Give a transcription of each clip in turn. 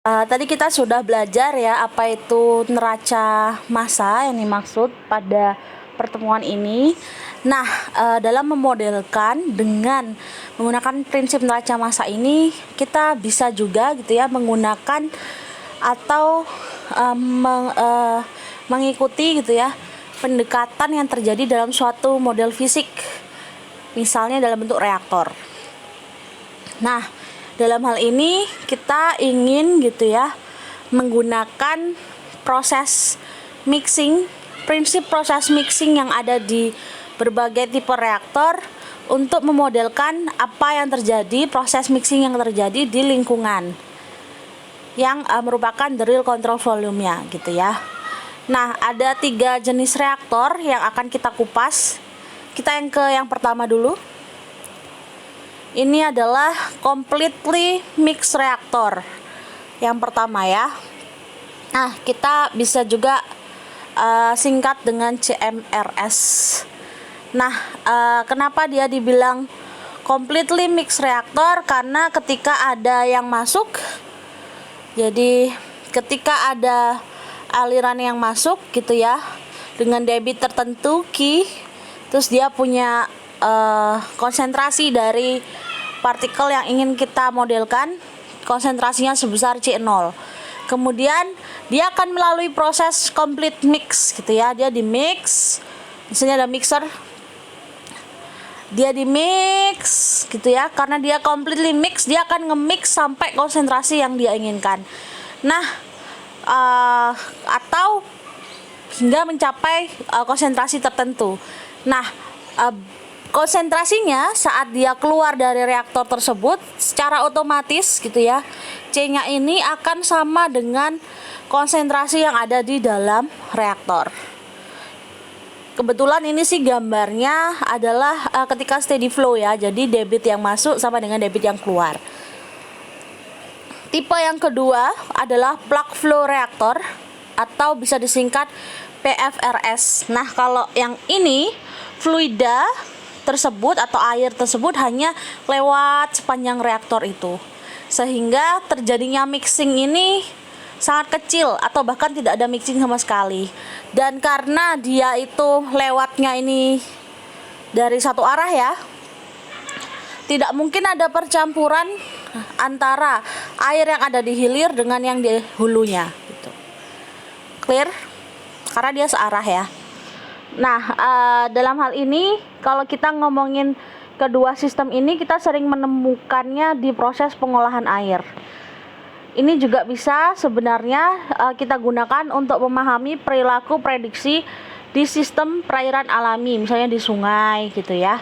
Tadi kita sudah belajar ya apa itu neraca massa yang dimaksud pada pertemuan ini. Nah, dalam memodelkan dengan menggunakan prinsip neraca massa ini, kita bisa juga gitu ya menggunakan atau mengikuti gitu ya pendekatan yang terjadi dalam suatu model fisik, misalnya dalam bentuk reaktor. Nah, dalam hal ini kita ingin gitu ya menggunakan proses mixing, prinsip proses mixing yang ada di berbagai tipe reaktor untuk memodelkan apa yang terjadi, proses mixing yang terjadi di lingkungan yang merupakan the real control volume-nya gitu ya. Nah, ada 3 jenis reaktor yang akan kita kupas. Kita yang pertama dulu. Ini adalah completely mixed reactor yang pertama ya. Nah, kita bisa juga singkat dengan CMRS. Nah, kenapa dia dibilang completely mixed reactor? Karena ketika ada yang masuk, jadi ketika ada aliran yang masuk gitu ya dengan debit tertentu Q, terus dia punya konsentrasi dari partikel yang ingin kita modelkan, konsentrasinya sebesar C0. Kemudian dia akan melalui proses complete mix gitu ya, dia di mix, misalnya ada mixer, dia di mix gitu ya, karena dia completely mix, dia akan nge-mix sampai konsentrasi yang dia inginkan. Nah, atau hingga mencapai konsentrasi tertentu. Nah, konsentrasinya saat dia keluar dari reaktor tersebut secara otomatis gitu ya, C-nya ini akan sama dengan konsentrasi yang ada di dalam reaktor. Kebetulan ini sih gambarnya adalah ketika steady flow ya, jadi debit yang masuk sama dengan debit yang keluar. Tipe yang kedua adalah plug flow reaktor atau bisa disingkat PFRS. Nah, kalau yang ini fluida tersebut atau air tersebut hanya lewat sepanjang reaktor itu, sehingga terjadinya mixing ini sangat kecil atau bahkan tidak ada mixing sama sekali. Dan karena dia itu lewatnya ini dari satu arah ya, tidak mungkin ada percampuran antara air yang ada di hilir dengan yang di hulunya gitu. Clear? Karena dia searah ya. Nah, dalam hal ini kalau kita ngomongin kedua sistem ini, kita sering menemukannya di proses pengolahan air. Ini juga bisa sebenarnya kita gunakan untuk memahami perilaku prediksi di sistem perairan alami, misalnya di sungai gitu ya,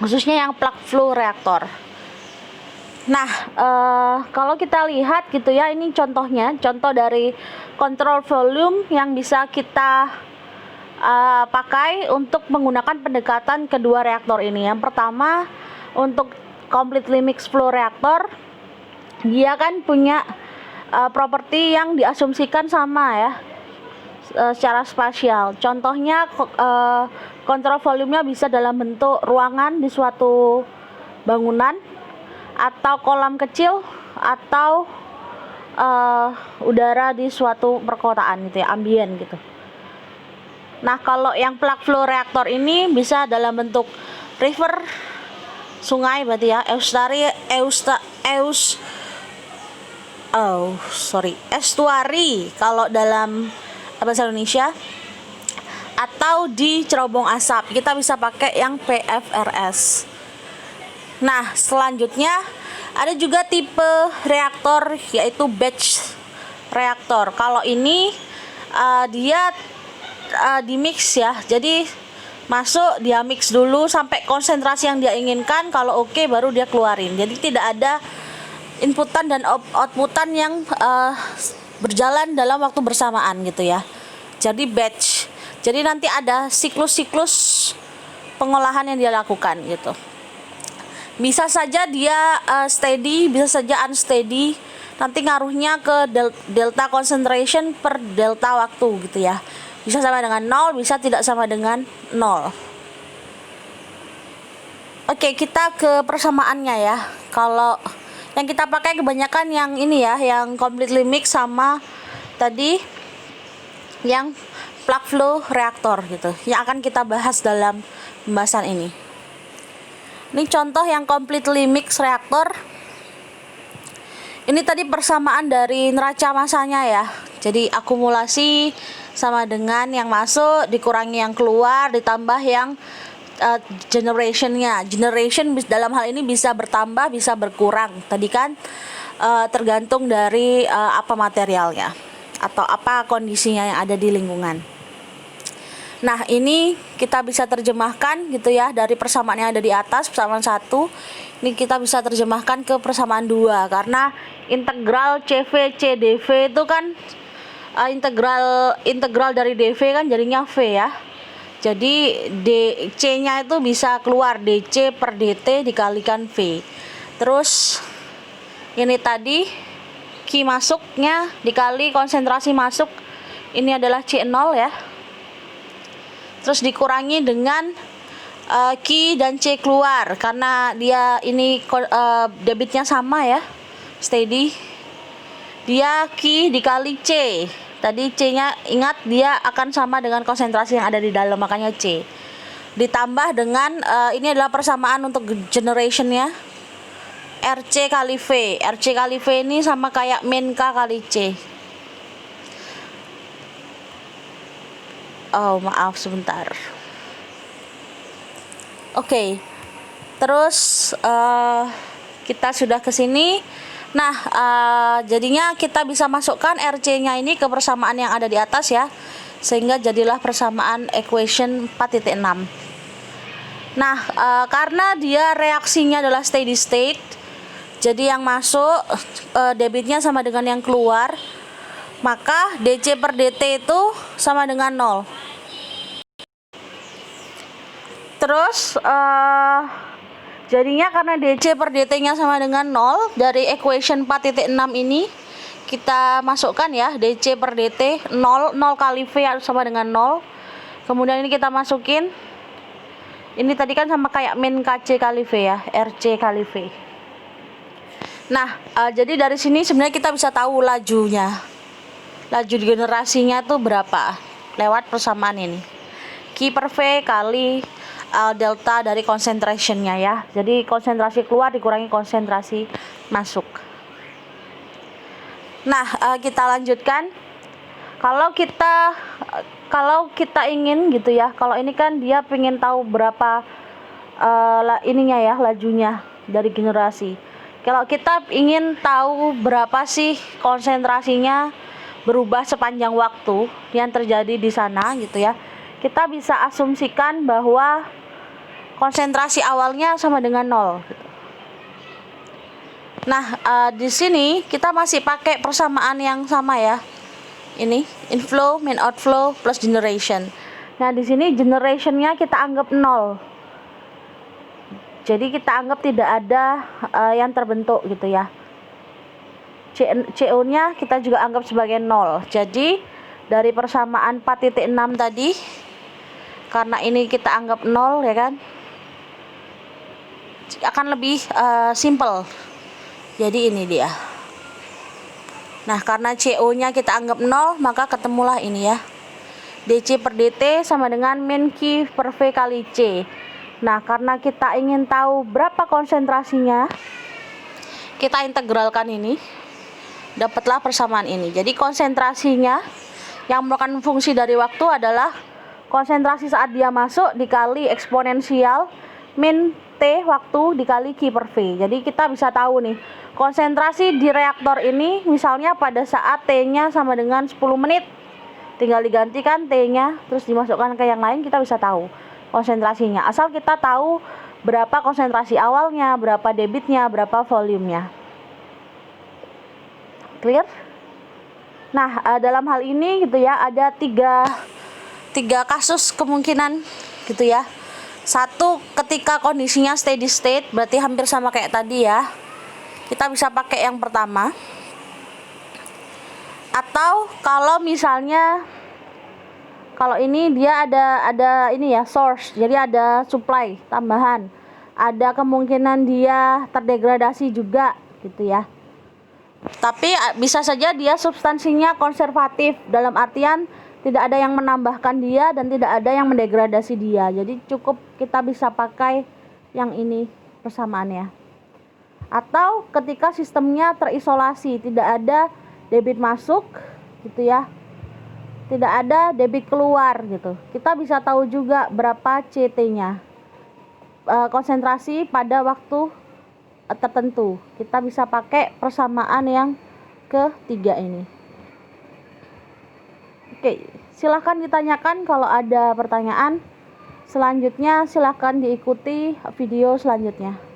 khususnya yang plug flow reaktor. Nah, kalau kita lihat gitu ya, ini contohnya, contoh dari control volume yang bisa kita pakai untuk menggunakan pendekatan kedua reaktor ini. Yang pertama, untuk completely mixed flow reaktor, dia kan punya properti yang diasumsikan sama ya secara spasial. Contohnya kontrol volumenya bisa dalam bentuk ruangan di suatu bangunan, atau kolam kecil, atau udara di suatu perkotaan gitu ya, ambien gitu. Nah, kalau yang plug flow reaktor ini bisa dalam bentuk river, sungai berarti ya, estuary kalau dalam bahasa Indonesia, atau di cerobong asap. Kita bisa pakai yang PFRS. Nah, selanjutnya ada juga tipe reaktor yaitu batch reaktor. Kalau ini dia di mix ya, jadi masuk dia mix dulu sampai konsentrasi yang dia inginkan. Kalau oke, baru dia keluarin. Jadi tidak ada inputan dan outputan yang berjalan dalam waktu bersamaan gitu ya. Jadi batch. Jadi nanti ada siklus-siklus pengolahan yang dia lakukan gitu. Bisa saja dia steady, bisa saja unsteady. Nanti ngaruhnya ke delta concentration per delta waktu gitu ya. Bisa sama dengan 0, bisa tidak sama dengan 0. Oke, kita ke persamaannya ya. Kalau Yang kita pakai kebanyakan yang ini ya, yang completely mix sama tadi yang plug flow reaktor gitu, yang akan kita bahas dalam pembahasan ini. Ini contoh yang completely mix reaktor. Ini tadi persamaan dari neraca masanya ya. Jadi akumulasi sama dengan yang masuk dikurangi yang keluar ditambah yang generationnya. Generation dalam hal ini bisa bertambah bisa berkurang. Tadi kan tergantung dari apa materialnya atau apa kondisinya yang ada di lingkungan. Nah, ini kita bisa terjemahkan gitu ya, dari persamaan yang ada di atas, persamaan 1, ini kita bisa terjemahkan ke persamaan 2 karena integral CV C dV itu kan integral dari dV kan jadinya V ya. Jadi C-nya itu bisa keluar DC per DT dikalikan V. Terus ini tadi Q masuknya dikali konsentrasi masuk, ini adalah C0 ya. Terus dikurangi dengan Q dan C keluar karena dia ini debitnya sama ya, steady. Dia Q dikali C. Tadi C-nya ingat dia akan sama dengan konsentrasi yang ada di dalam, makanya C. Ditambah dengan ini adalah persamaan untuk generation-nya. RC kali V. RC kali V ini sama kayak min K kali C. Oh, maaf sebentar. Oke. Terus kita sudah ke sini. Nah, jadinya kita bisa masukkan RC-nya ini ke persamaan yang ada di atas ya, sehingga jadilah persamaan equation 4.6. Nah, karena dia reaksinya adalah steady state, jadi yang masuk debitnya sama dengan yang keluar, maka DC per DT itu sama dengan 0. Terus jadinya karena DC per DT-nya sama dengan 0, dari equation 4.6 ini kita masukkan ya, DC per DT 0 kali V sama dengan 0. Kemudian ini kita masukin, ini tadi kan sama kayak min KC kali V ya, RC kali V. Nah, jadi dari sini sebenarnya kita bisa tahu lajunya, laju generasinya tuh berapa lewat persamaan ini. Q per V kali delta dari concentrationnya ya. Jadi konsentrasi keluar dikurangi konsentrasi masuk. Nah, kita lanjutkan. Kalau kita ingin gitu ya, kalau ini kan dia pengen tahu berapa ininya ya, lajunya dari generasi. Kalau kita ingin tahu berapa sih konsentrasinya berubah sepanjang waktu yang terjadi di sana gitu ya, kita bisa asumsikan bahwa konsentrasi awalnya sama dengan 0 gitu. Nah, di sini kita masih pakai persamaan yang sama ya. Ini inflow min outflow plus generation. Nah, di sini generationnya kita anggap 0. Jadi kita anggap tidak ada yang terbentuk gitu ya. CO-nya kita juga anggap sebagai 0. Jadi dari persamaan 4.6 tadi, karena ini kita anggap 0 ya kan, akan lebih simple. Jadi ini dia. Nah, karena CO-nya kita anggap 0, maka ketemulah ini ya. DC per DT sama dengan min Q per V kali C. Nah, karena kita ingin tahu berapa konsentrasinya, kita integralkan ini. Dapatlah persamaan ini. Jadi konsentrasinya yang merupakan fungsi dari waktu adalah konsentrasi saat dia masuk dikali eksponensial min T waktu dikali Q per V. Jadi kita bisa tahu nih, konsentrasi di reaktor ini misalnya pada saat T-nya sama dengan 10 menit, tinggal digantikan T-nya terus dimasukkan ke yang lain, kita bisa tahu konsentrasinya. Asal kita tahu berapa konsentrasi awalnya, berapa debitnya, berapa volumenya. Clear? Nah, dalam hal ini gitu ya, ada tiga kasus kemungkinan gitu ya. Satu, ketika kondisinya steady state, berarti hampir sama kayak tadi ya, kita bisa pakai yang pertama. Atau kalau misalnya kalau ini dia ada ini ya, source, jadi ada supply tambahan, ada kemungkinan dia terdegradasi juga gitu ya. Tapi bisa saja dia substansinya konservatif, dalam artian tidak ada yang menambahkan dia dan tidak ada yang mendegradasi dia. Jadi cukup kita bisa pakai yang ini persamaannya. Atau ketika sistemnya terisolasi, tidak ada debit masuk gitu ya, tidak ada debit keluar gitu, kita bisa tahu juga berapa CT-nya, konsentrasi pada waktu tertentu. Kita bisa pakai persamaan yang ketiga ini. Oke, silahkan ditanyakan kalau ada pertanyaan. Selanjutnya silahkan diikuti video selanjutnya.